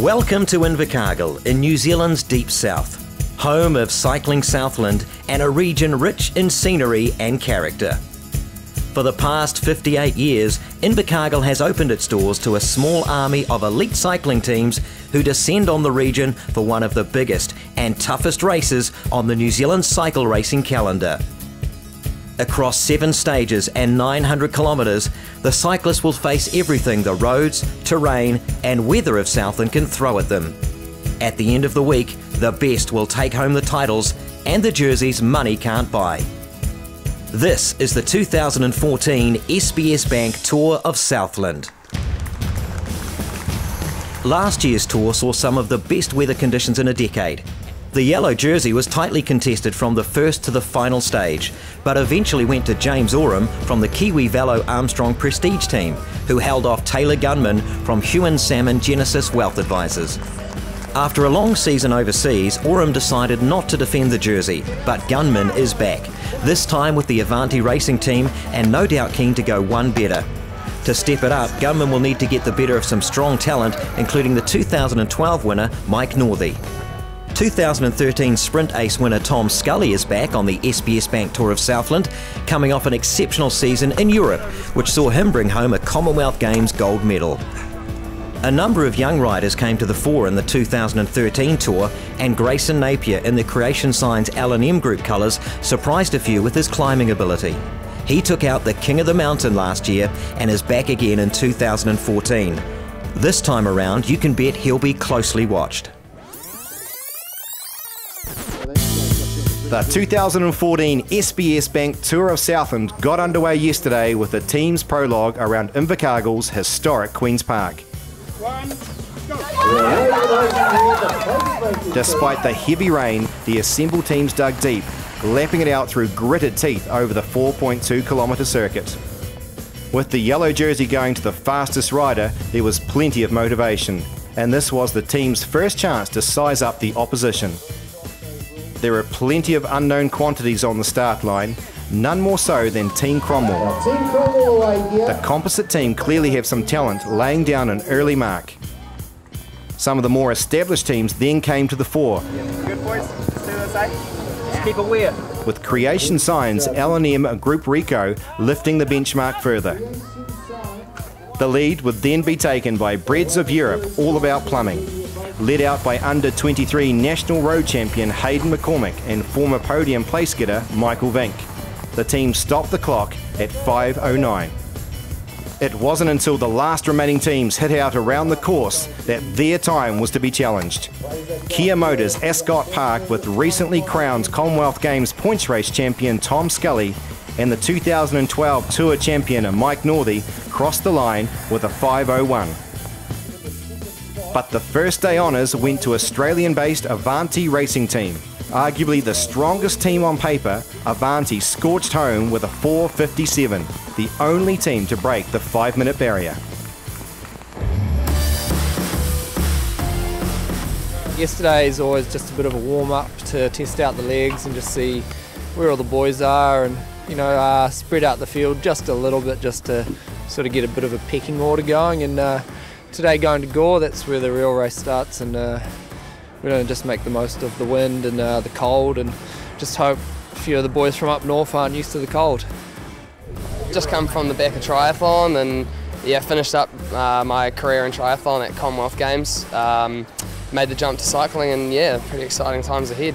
Welcome to Invercargill in New Zealand's deep south, home of cycling Southland and a region rich in scenery and character. For the past 58 years, Invercargill has opened its doors to a small army of elite cycling teams who descend on the region for one of the biggest and toughest races on the New Zealand cycle racing calendar. Across 7 stages and 900 kilometres, the cyclists will face everything the roads, terrain and weather of Southland can throw at them. At the end of the week, the best will take home the titles and the jerseys money can't buy. This is the 2014 SBS Bank Tour of Southland. Last year's tour saw some of the best weather conditions in a decade. The yellow jersey was tightly contested from the first to the final stage, but eventually went to James Oram from the Kiwi Velo Armstrong Prestige team, who held off Taylor Gunman from Huon Salmon Genesis Wealth Advisors. After a long season overseas, Oram decided not to defend the jersey, but Gunman is back, this time with the Avanti racing team and no doubt keen to go one better. To step it up, Gunman will need to get the better of some strong talent, including the 2012 winner, Mike Northey. 2013 Sprint Ace winner Tom Scully is back on the SBS Bank Tour of Southland, coming off an exceptional season in Europe, which saw him bring home a Commonwealth Games gold medal. A number of young riders came to the fore in the 2013 Tour, and Grayson Napier in the Creation Signs L&M Group colours surprised a few with his climbing ability. He took out the King of the Mountain last year and is back again in 2014. This time around, you can bet he'll be closely watched. The 2014 SBS Bank Tour of Southland got underway yesterday with the team's prologue around Invercargill's historic Queen's Park. Despite the heavy rain, the assembled teams dug deep, lapping it out through gritted teeth over the 4.2 kilometre circuit. With the yellow jersey going to the fastest rider, there was plenty of motivation, and this was the team's first chance to size up the opposition. There are plenty of unknown quantities on the start line, none more so than Team Cromwell. The composite team clearly have some talent, laying down an early mark. Some of the more established teams then came to the fore. Good boys, let's do this, eh? Just keep it weird. With Creation Signs L&M Group Rico lifting the benchmark further. The lead would then be taken by Breads of Europe, all about plumbing, led out by under-23 national road champion Hayden Mccormack and former podium place getter Michael Vink. The team stopped the clock at 5:09. It wasn't until the last remaining teams hit out around the course that their time was to be challenged. Kia Motors Ascot Park with recently crowned Commonwealth Games points race champion Tom Scully and the 2012 Tour champion Mike Northey crossed the line with a 5:01. But the first day honours went to Australian-based Avanti racing team. Arguably the strongest team on paper, Avanti scorched home with a 4:57, the only team to break the 5-minute barrier. Yesterday is always just a bit of a warm-up to test out the legs and just see where all the boys are and, spread out the field just a little bit just to sort of get a bit of a pecking order going. And today going to Gore, that's where the real race starts, and we're going to just make the most of the wind and the cold and just hope a few of the boys from up north aren't used to the cold. Just come from the back of triathlon and finished up my career in triathlon at Commonwealth Games. Made the jump to cycling and pretty exciting times ahead.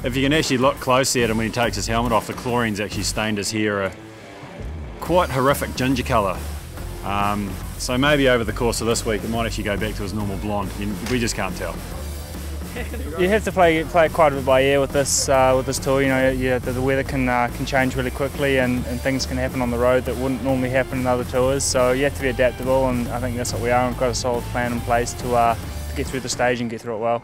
If you can actually look closely at him when he takes his helmet off, the chlorine's actually stained his hair a quite horrific ginger colour. So maybe over the course of this week it might actually go back to his normal blonde. We just can't tell. You have to play quite a bit by ear with this tour. The weather can change really quickly and things can happen on the road that wouldn't normally happen in other tours. So you have to be adaptable, and I think that's what we are. We've got a solid plan in place to get through the stage and get through it well.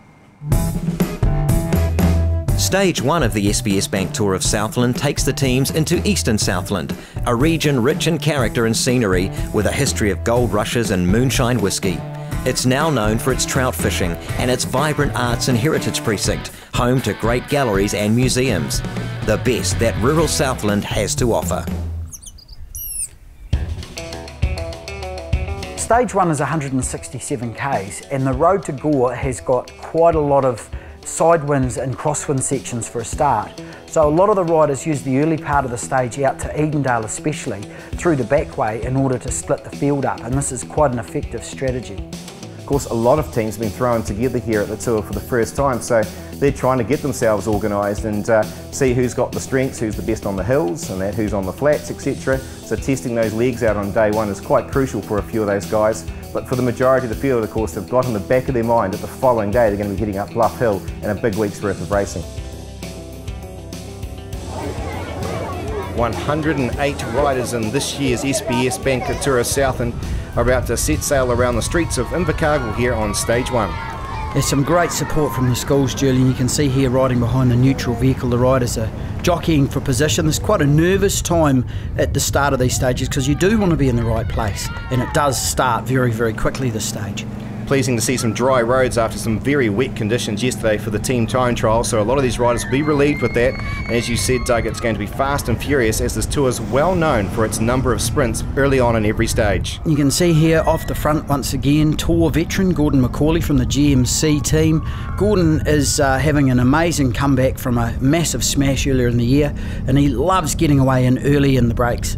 Stage 1 of the SBS Bank Tour of Southland takes the teams into eastern Southland, a region rich in character and scenery with a history of gold rushes and moonshine whisky. It's now known for its trout fishing and its vibrant arts and heritage precinct, home to great galleries and museums. The best that rural Southland has to offer. stage 1 is 167 k's, and the road to Gore has got quite a lot of sidewinds and crosswind sections for a start. So a lot of the riders use the early part of the stage out to Edendale especially through the back way in order to split the field up, and this is quite an effective strategy. Of course, a lot of teams have been thrown together here at the Tour for the first time, so they're trying to get themselves organised and see who's got the strengths, who's the best on the hills and who's on the flats, etc. So testing those legs out on day one is quite crucial for a few of those guys. But for the majority of the field, of course, they've got in the back of their mind that the following day they're going to be heading up Bluff Hill and a big week's worth of racing. 108 riders in this year's SBS Bank Tour of Southland are about to set sail around the streets of Invercargill here on stage 1. There's some great support from the schools, Julian. You can see here riding behind the neutral vehicle, the riders are jockeying for position. There's quite a nervous time at the start of these stages because you do want to be in the right place, and it does start very, very quickly, this stage. Pleasing to see some dry roads after some very wet conditions yesterday for the team time trial, so a lot of these riders will be relieved with that. And as you said, Doug, it's going to be fast and furious as this tour is well known for its number of sprints early on in every stage. You can see here off the front once again, Tour veteran Gordon McCauley from the GMC team. Gordon is having an amazing comeback from a massive smash earlier in the year, and he loves getting away in early in the breaks.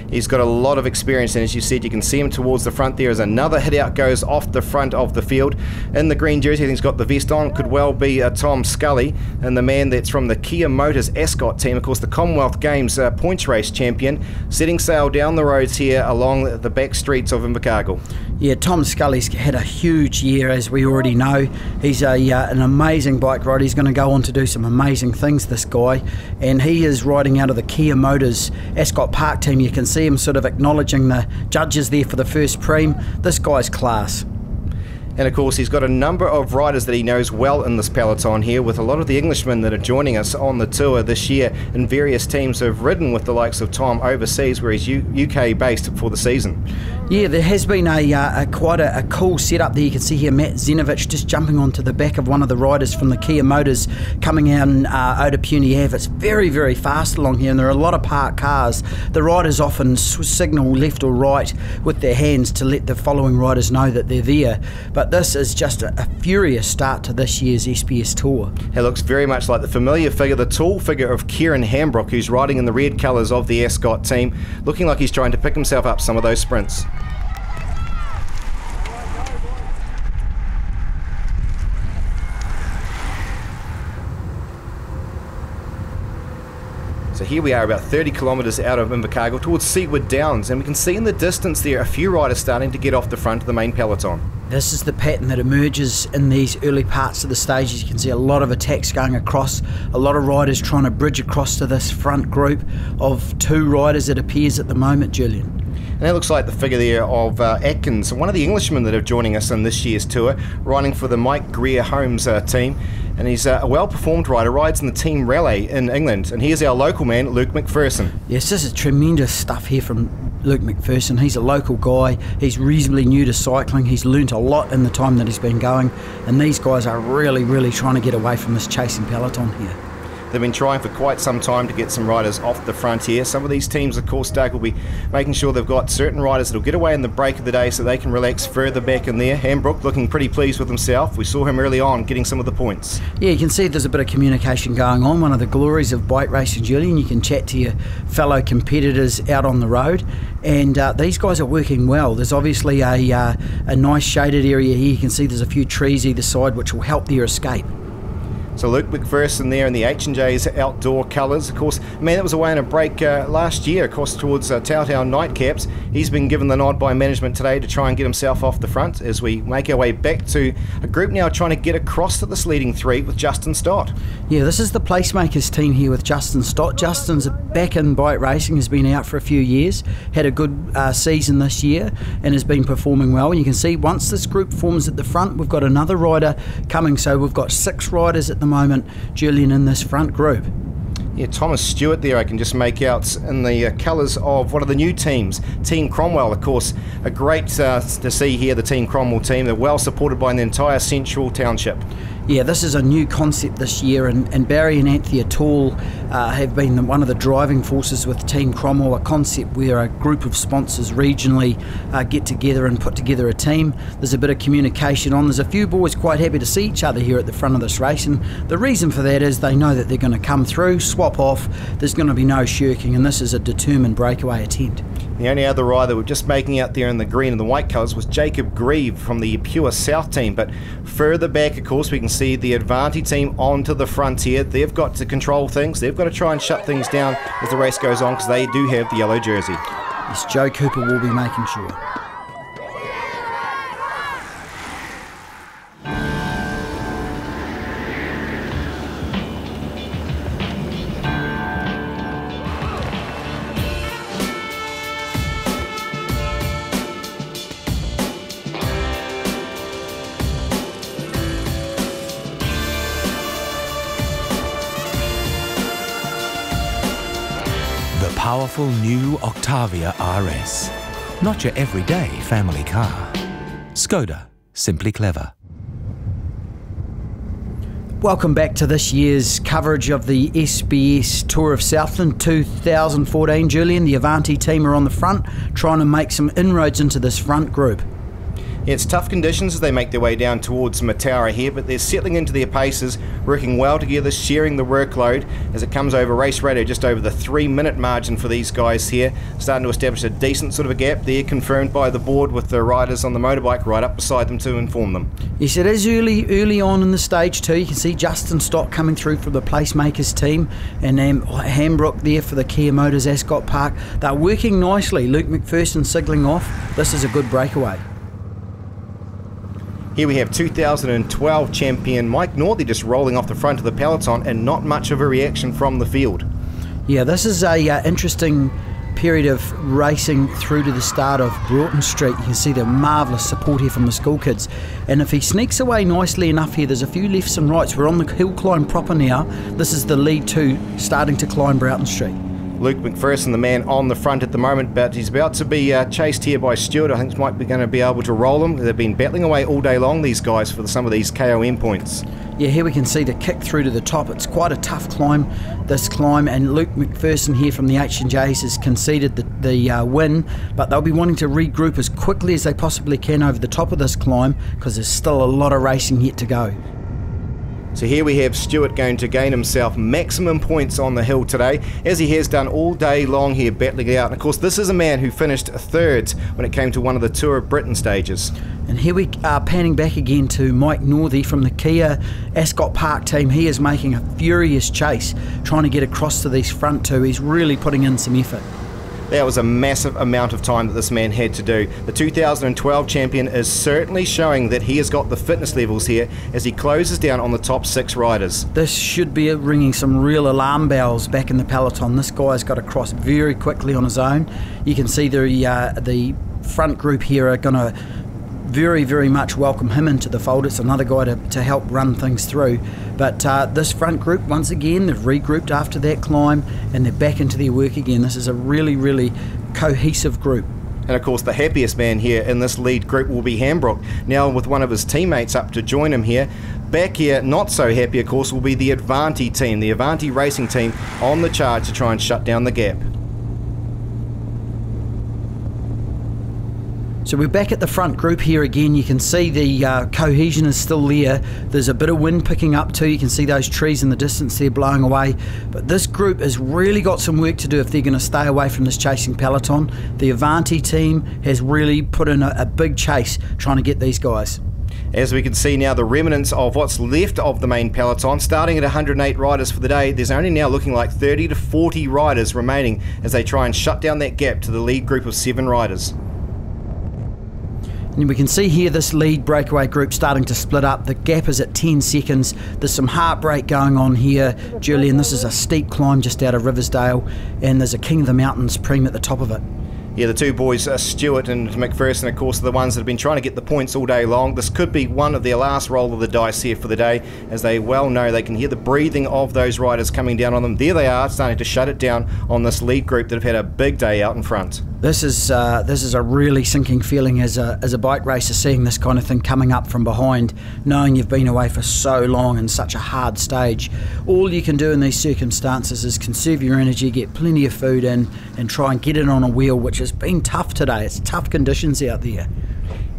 He's got a lot of experience, and as you said, you can see him towards the front there as another hit out goes off the front of the field. In the green jersey, I think he's got the vest on, could well be Tom Scully, and the man that's from the Kia Motors Ascot team, of course the Commonwealth Games points race champion, setting sail down the roads here along the back streets of Invercargill. Yeah, Tom Scully's had a huge year, as we already know. He's an amazing bike rider. He's going to go on to do some amazing things, this guy, and he is riding out of the Kia Motors Ascot Park team. You can see him sort of acknowledging the judges there for the first preem. This guy's class. And of course he's got a number of riders that he knows well in this peloton here, with a lot of the Englishmen that are joining us on the tour this year in various teams who have ridden with the likes of Tom overseas, where he's UK based for the season. Yeah, there has been quite a cool setup there. You can see here Matt Zenovich just jumping onto the back of one of the riders from the Kia Motors coming out Otapuny Ave. It's very, very fast along here, and there are a lot of parked cars. The riders often signal left or right with their hands to let the following riders know that they're there. But this is just a furious start to this year's SBS Tour. It looks very much like the familiar figure, the tall figure of Kieran Hambrook, who's riding in the red colours of the Ascot team, looking like he's trying to pick himself up some of those sprints. So here we are about 30 kilometres out of Invercargill towards Seaward Downs, and we can see in the distance there a few riders starting to get off the front of the main peloton. This is the pattern that emerges in these early parts of the stages. You can see a lot of attacks going across, a lot of riders trying to bridge across to this front group of 2 riders, it appears at the moment, Julian. And that looks like the figure there of Atkins, one of the Englishmen that are joining us on this year's tour, riding for the Mike Greer Holmes team. And he's a well-performed rider, rides in the Team Raleigh in England. And here's our local man, Luke Mcpherson. Yes, this is tremendous stuff here from Luke Mcpherson. He's a local guy. He's reasonably new to cycling. He's learnt a lot in the time that he's been going. And these guys are really, really trying to get away from this chasing peloton here. They've been trying for quite some time to get some riders off the front here. Some of these teams, of course, Doug, will be making sure they've got certain riders that will get away in the break of the day so they can relax further back in there. Hambrook looking pretty pleased with himself. We saw him early on getting some of the points. Yeah, you can see there's a bit of communication going on. One of the glories of bike racing, Julian. You can chat to your fellow competitors out on the road, and these guys are working well. There's obviously a nice shaded area here. You can see there's a few trees either side which will help their escape. So Luke Mcpherson there in the H&J's outdoor colours. Of course, man that was away on a break last year, of course, towards Tautau Nightcaps. He's been given the nod by management today to try and get himself off the front as we make our way back to a group now trying to get across to this leading 3 with Justin Stott. Yeah, this is the Placemakers team here with Justin Stott. Justin's back in bike racing, has been out for a few years, had a good season this year and has been performing well. And you can see once this group forms at the front, we've got another rider coming. So we've got 6 riders at the moment, Julian, in this front group. Yeah, Thomas Stewart there I can just make out in the colours of one of the new teams, Team Cromwell, of course. A great to see here, the Team Cromwell team. They're well supported by the entire Central Township. Yeah, this is a new concept this year, and Barry and Anthea Tall have been one of the driving forces with Team Cromwell, a concept where a group of sponsors regionally get together and put together a team. There's a bit of communication on. There's a few boys quite happy to see each other here at the front of this race, and the reason for that is they know that they're going to come through, swap off, there's going to be no shirking, and this is a determined breakaway attempt. The only other rider we're just making out there in the green and the white colours was Jacob Grieve from the Pure South team, but further back, of course, we can see the Avanti team onto the front here. They've got to control things. They've got to try and shut things down as the race goes on because they do have the yellow jersey. Yes, Joe Cooper will be making sure. Powerful new Octavia RS. Not your everyday family car. Skoda, simply clever. Welcome back to this year's coverage of the SBS Tour of Southland 2014. Julian, the Avanti team are on the front, trying to make some inroads into this front group. Yeah, it's tough conditions as they make their way down towards Mataura here, but they're settling into their paces, working well together, sharing the workload as it comes over race radio, just over the 3-minute margin for these guys here, starting to establish a decent sort of a gap there, confirmed by the board with the riders on the motorbike right up beside them to inform them. Yes, it is early on in the stage too. You can see Justin Stock coming through from the Placemakers team, and Hambrook there for the Kia Motors Ascot Park. They're working nicely. Luke Mcpherson signaling off. This is a good breakaway. Here we have 2012 champion Mike Northey just rolling off the front of the peloton and not much of a reaction from the field. Yeah, this is a interesting period of racing through to the start of Broughton Street. You can see the marvellous support here from the school kids, and if he sneaks away nicely enough here, there's a few lefts and rights. We're on the hill climb proper now. This is the lead two starting to climb Broughton Street. Luke Mcpherson, the man on the front at the moment, but he's about to be chased here by Stewart. I think he might be going to be able to roll him. They've been battling away all day long, these guys, for some of these KOM points. Yeah, here we can see the kick through to the top. It's quite a tough climb, this climb, and Luke Mcpherson here from the H&Js has conceded the win, but they'll be wanting to regroup as quickly as they possibly can over the top of this climb because there's still a lot of racing yet to go. So here we have Stewart going to gain himself maximum points on the hill today, as he has done all day long here, battling it out. And of course, this is a man who finished third when it came to one of the Tour of Britain stages. And here we are panning back again to Mike Northey from the Kia Ascot Park team. He is making a furious chase, trying to get across to these front two. He's really putting in some effort. That was a massive amount of time that this man had to do. The 2012 champion is certainly showing that he has got the fitness levels here as he closes down on the top 6 riders. This should be ringing some real alarm bells back in the peloton. This guy's got across very quickly on his own. You can see the front group here are going to very much welcome him into the fold. It's another guy to help run things through. But this front group, once again, they've regrouped after that climb and they're back into their work again. This is a really cohesive group. And of course the happiest man here in this lead group will be Hambrook, now with one of his teammates up to join him here. Back here, not so happy of course, will be the Avanti team, the Avanti racing team on the charge to try and shut down the gap. So we're back at the front group here again. You can see the cohesion is still there. There's a bit of wind picking up too. You can see those trees in the distance there blowing away. But this group has really got some work to do if they're going to stay away from this chasing peloton. The Avanti team has really put in a big chase trying to get these guys. As we can see now, the remnants of what's left of the main peloton, starting at 108 riders for the day, there's only now looking like 30 to 40 riders remaining as they try and shut down that gap to the lead group of 7 riders. And we can see here this lead breakaway group starting to split up. The gap is at 10 seconds. There's some heartbreak going on here, Julian. This is a steep climb just out of Riversdale, and there's a King of the Mountains Preem at the top of it. Yeah, the two boys, Stewart and Mcpherson, of course, are the ones that have been trying to get the points all day long. This could be one of their last roll of the dice here for the day, as they well know they can hear the breathing of those riders coming down on them. There they are, starting to shut it down on this lead group that have had a big day out in front. This is a really sinking feeling as a bike racer, seeing this kind of thing coming up from behind, knowing you've been away for so long in such a hard stage. All you can do in these circumstances is conserve your energy, get plenty of food in, and try and get it on a wheel, which has been tough today. It's tough conditions out there.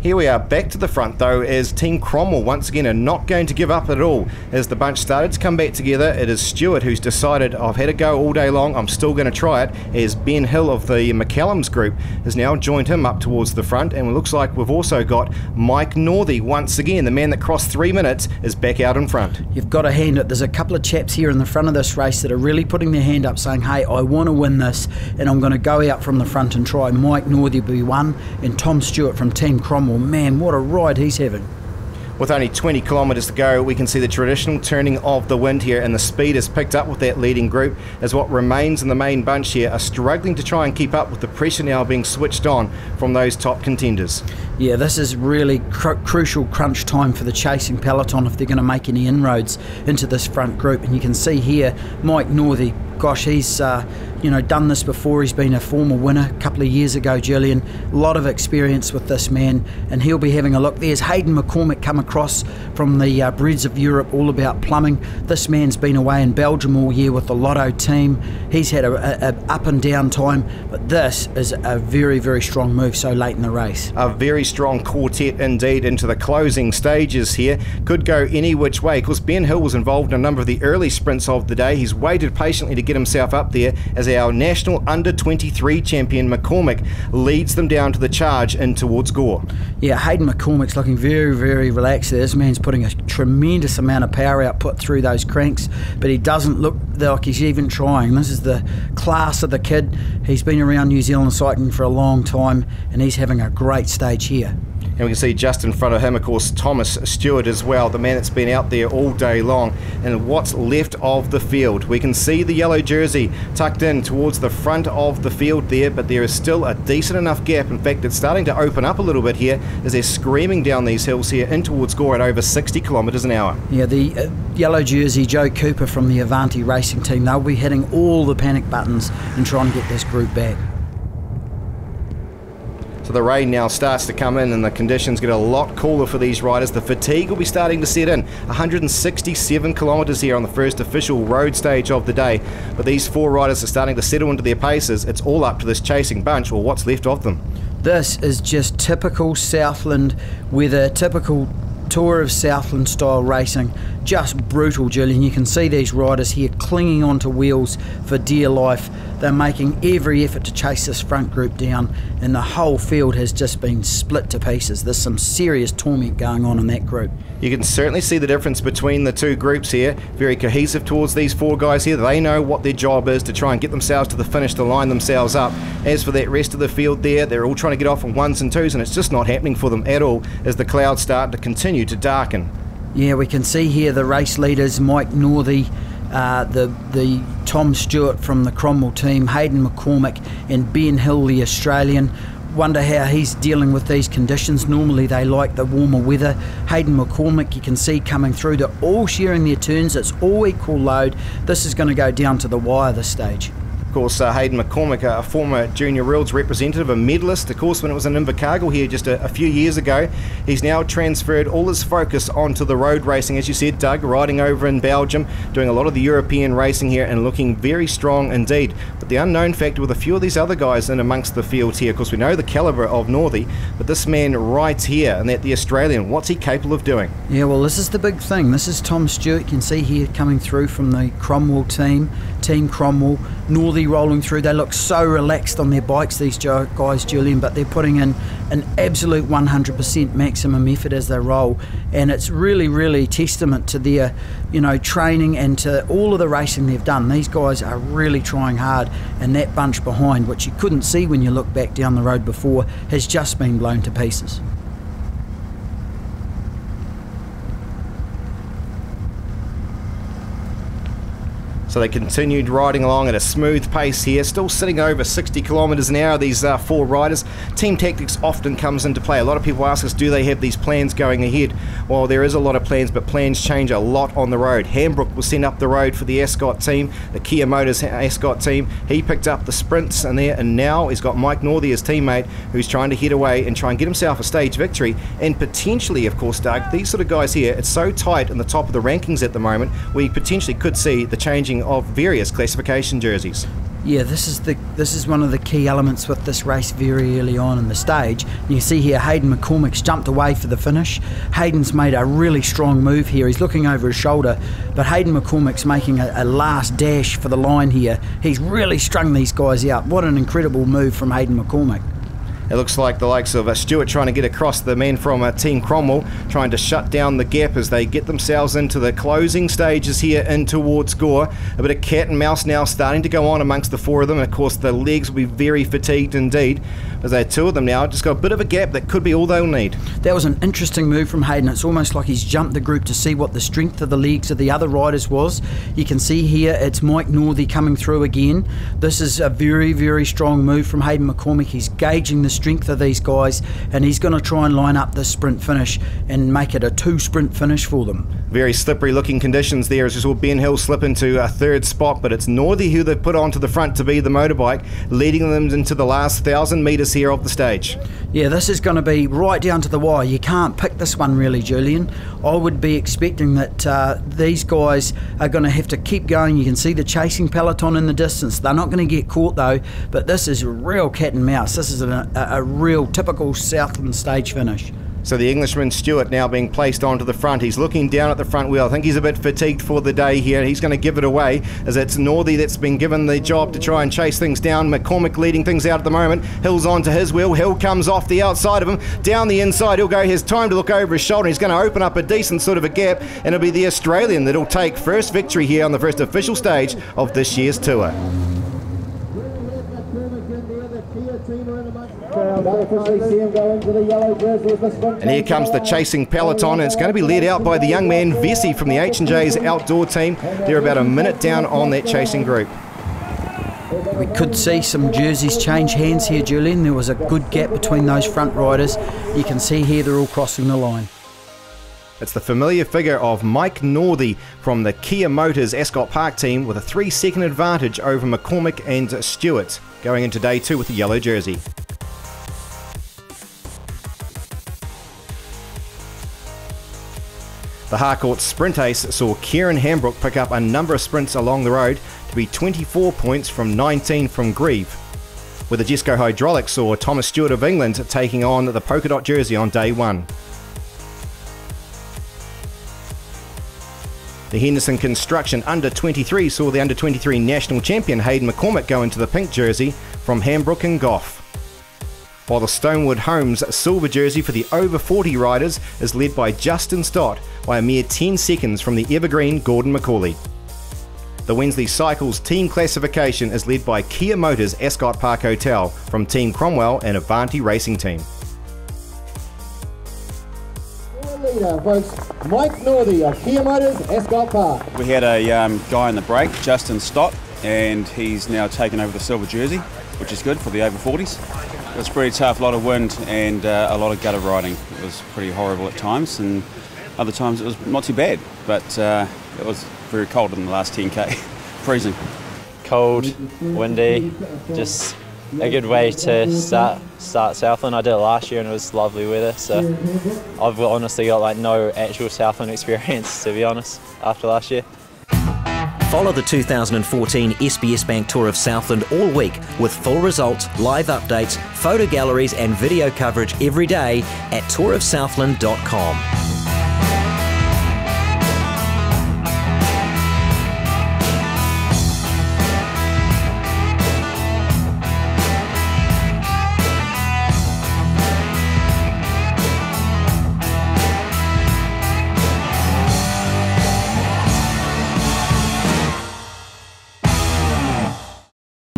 Here we are back to the front though, as Team Cromwell once again are not going to give up at all. As the bunch started to come back together, it is Stewart who's decided, I've had a go all day long, I'm still going to try it, as Ben Hill of the McCallum's group has now joined him up towards the front, and it looks like we've also got Mike Northey once again, the man that crossed 3 minutes, is back out in front. You've got to hand it. There's a couple of chaps here in the front of this race that are really putting their hand up saying, hey, I want to win this, and I'm going to go out from the front and try. Mike Northey will be one, and Tom Stewart from Team Cromwell. Man, what a ride he's having. With only 20 kilometres to go, we can see the traditional turning of the wind here, and the speed is picked up with that leading group, as what remains in the main bunch here are struggling to try and keep up with the pressure now being switched on from those top contenders. Yeah, this is really crucial crunch time for the chasing peloton if they're going to make any inroads into this front group. And you can see here Mike Northey, gosh, he's done this before. He's been a former winner a couple of years ago, Julian. A lot of experience with this man, and he'll be having a look. There's Hayden Mccormack come across from the Breeds of Europe, all about plumbing. This man's been away in Belgium all year with the Lotto team. He's had a up and down time, but this is a very, very strong move so late in the race. A very strong quartet indeed into the closing stages here. Could go any which way. Of course, Ben Hill was involved in a number of the early sprints of the day. He's waited patiently to get himself up there as our national under-23 champion McCormack leads them down to the charge in towards Gore. Yeah, Hayden McCormack's looking very, very relaxed there. This man's putting a tremendous amount of power output through those cranks, but he doesn't look like he's even trying. This is the class of the kid. He's been around New Zealand cycling for a long time, and he's having a great stage here. And we can see just in front of him, of course, Thomas Stewart as well, the man that's been out there all day long. And what's left of the field, we can see the yellow jersey tucked in towards the front of the field there, but there is still a decent enough gap. In fact, it's starting to open up a little bit here as they're screaming down these hills here in towards Gore at over 60 kilometres an hour. Yeah, the yellow jersey, Joe Cooper from the Avanti racing team, they'll be hitting all the panic buttons and trying to get this group back. So the rain now starts to come in and the conditions get a lot cooler for these riders. The fatigue will be starting to set in. 167 kilometres here on the first official road stage of the day. But these four riders are starting to settle into their paces. It's all up to this chasing bunch, or what's left of them. This is just typical Southland weather, typical Tour of Southland style racing. Just brutal, Julian. You can see these riders here clinging onto wheels for dear life. They're making every effort to chase this front group down, and the whole field has just been split to pieces. There's some serious torment going on in that group. You can certainly see the difference between the two groups here. Very cohesive towards these four guys here. They know what their job is, to try and get themselves to the finish, to line themselves up. As for that rest of the field there, they're all trying to get off on ones and twos, and it's just not happening for them at all as the clouds start to continue to darken. Yeah, we can see here the race leaders, Mike Northey, the Tom Stewart from the Cromwell team, Hayden Mccormack and Ben Hill, the Australian. Wonder how he's dealing with these conditions. Normally they like the warmer weather. Hayden Mccormack, you can see coming through. They're all sharing their turns. It's all equal load. This is going to go down to the wire this stage. Of course, Hayden Mccormack, a former Junior Worlds representative, a medalist, of course, when it was in Invercargill here just a few years ago. He's now transferred all his focus onto the road racing, as you said, Doug, riding over in Belgium, doing a lot of the European racing here and looking very strong indeed. But the unknown factor with a few of these other guys in amongst the fields here, of course, we know the calibre of Northey, but this man right here, and that the Australian, what's he capable of doing? Yeah, well, this is the big thing. This is Tom Stewart. You can see here coming through from the Cromwell team, Team Cromwell. Northey rolling through. They look so relaxed on their bikes, these guys, Julian, but they're putting in an absolute 100% maximum effort as they roll, and it's really, really testament to their, training and to all of the racing they've done. These guys are really trying hard, and that bunch behind, which you couldn't see when you look back down the road before, has just been blown to pieces. So they continued riding along at a smooth pace here, still sitting over 60 kilometres an hour, these 4 riders. Team tactics often comes into play. A lot of people ask us, do they have these plans going ahead? Well, there is a lot of plans, but plans change a lot on the road. Hambrook was sent up the road for the Ascot team, the Kia Motors Ascot team. He picked up the sprints in there, and now he's got Mike Northey, his teammate, who's trying to head away and try and get himself a stage victory. And potentially, of course, Doug, these sort of guys here, it's so tight in the top of the rankings at the moment, we potentially could see the changing of various classification jerseys. Yeah, this is one of the key elements with this race very early on in the stage. You can see here Hayden Mccormack's jumped away for the finish. Hayden's made a really strong move here. He's looking over his shoulder, but Hayden Mccormack's making a last dash for the line here. He's really strung these guys out. What an incredible move from Hayden McCormack. It looks like the likes of Stewart trying to get across, the men from Team Cromwell trying to shut down the gap as they get themselves into the closing stages here in towards Gore. A bit of cat and mouse now starting to go on amongst the 4 of them, and of course the legs will be very fatigued indeed as they 2 of them now just got a bit of a gap that could be all they'll need. That was an interesting move from Hayden. It's almost like he's jumped the group to see what the strength of the legs of the other riders was. You can see here it's Mike Northey coming through again. This is a very, very strong move from Hayden McCormack. He's gauging the strength of these guys, and he's going to try and line up this sprint finish and make it a 2 sprint finish for them. Very slippery looking conditions there as we saw Ben Hill slip into a 3rd spot, but it's Northey who they've put onto the front to be the motorbike, leading them into the last 1,000 metres here of the stage. Yeah, this is going to be right down to the wire. You can't pick this one really, Julian. I would be expecting that these guys are going to have to keep going. You can see the chasing peloton in the distance. They're not going to get caught though, but this is a real cat and mouse. This is a real typical Southland stage finish. So the Englishman Stewart now being placed onto the front. He's looking down at the front wheel. I think he's a bit fatigued for the day here. He's going to give it away as it's Northey that's been given the job to try and chase things down. McCormack leading things out at the moment. Hill's onto his wheel. Hill comes off the outside of him. Down the inside he'll go. He has time to look over his shoulder. He's going to open up a decent sort of a gap, and it'll be the Australian that'll take first victory here on the first official stage of this year's tour. And here comes the chasing peloton, and it's going to be led out by the young man Vesey from the H&J's outdoor team. They're about a minute down on that chasing group. We could see some jerseys change hands here, Julian. There was a good gap between those front riders. You can see here they're all crossing the line. It's the familiar figure of Mike Northey from the Kia Motors Ascot Park team with a 3-second advantage over McCormack and Stewart, going into day 2 with the yellow jersey. The Harcourt Sprint Ace saw Kieran Hambrook pick up a number of sprints along the road to be 24 points from 19 from Grieve, where the Jesco Hydraulics saw Thomas Stewart of England taking on the polka dot jersey on day 1. The Henderson Construction Under-23 saw the Under-23 national champion Hayden Mccormack go into the pink jersey from Hambrook and Gough, while the Stonewood Homes silver jersey for the over 40 riders is led by Justin Stott by a mere 10 seconds from the evergreen Gordon McCauley. The Wensley Cycles team classification is led by Kia Motors Ascot Park Hotel from Team Cromwell and Avanti Racing Team. Leader, folks, Mike Northey of Kia Motors Ascot Park. We had a guy in the break, Justin Stott, and he's now taken over the silver jersey, which is good for the over 40s. It was pretty tough, a lot of wind and a lot of gutter riding. It was pretty horrible at times, and other times it was not too bad, but it was very cold in the last 10k, freezing. Cold, windy, just a good way to start Southland. I did it last year and it was lovely weather, so I've honestly got like no actual Southland experience, to be honest, after last year. Follow the 2014 SBS Bank Tour of Southland all week with full results, live updates, photo galleries and video coverage every day at tourofsouthland.com.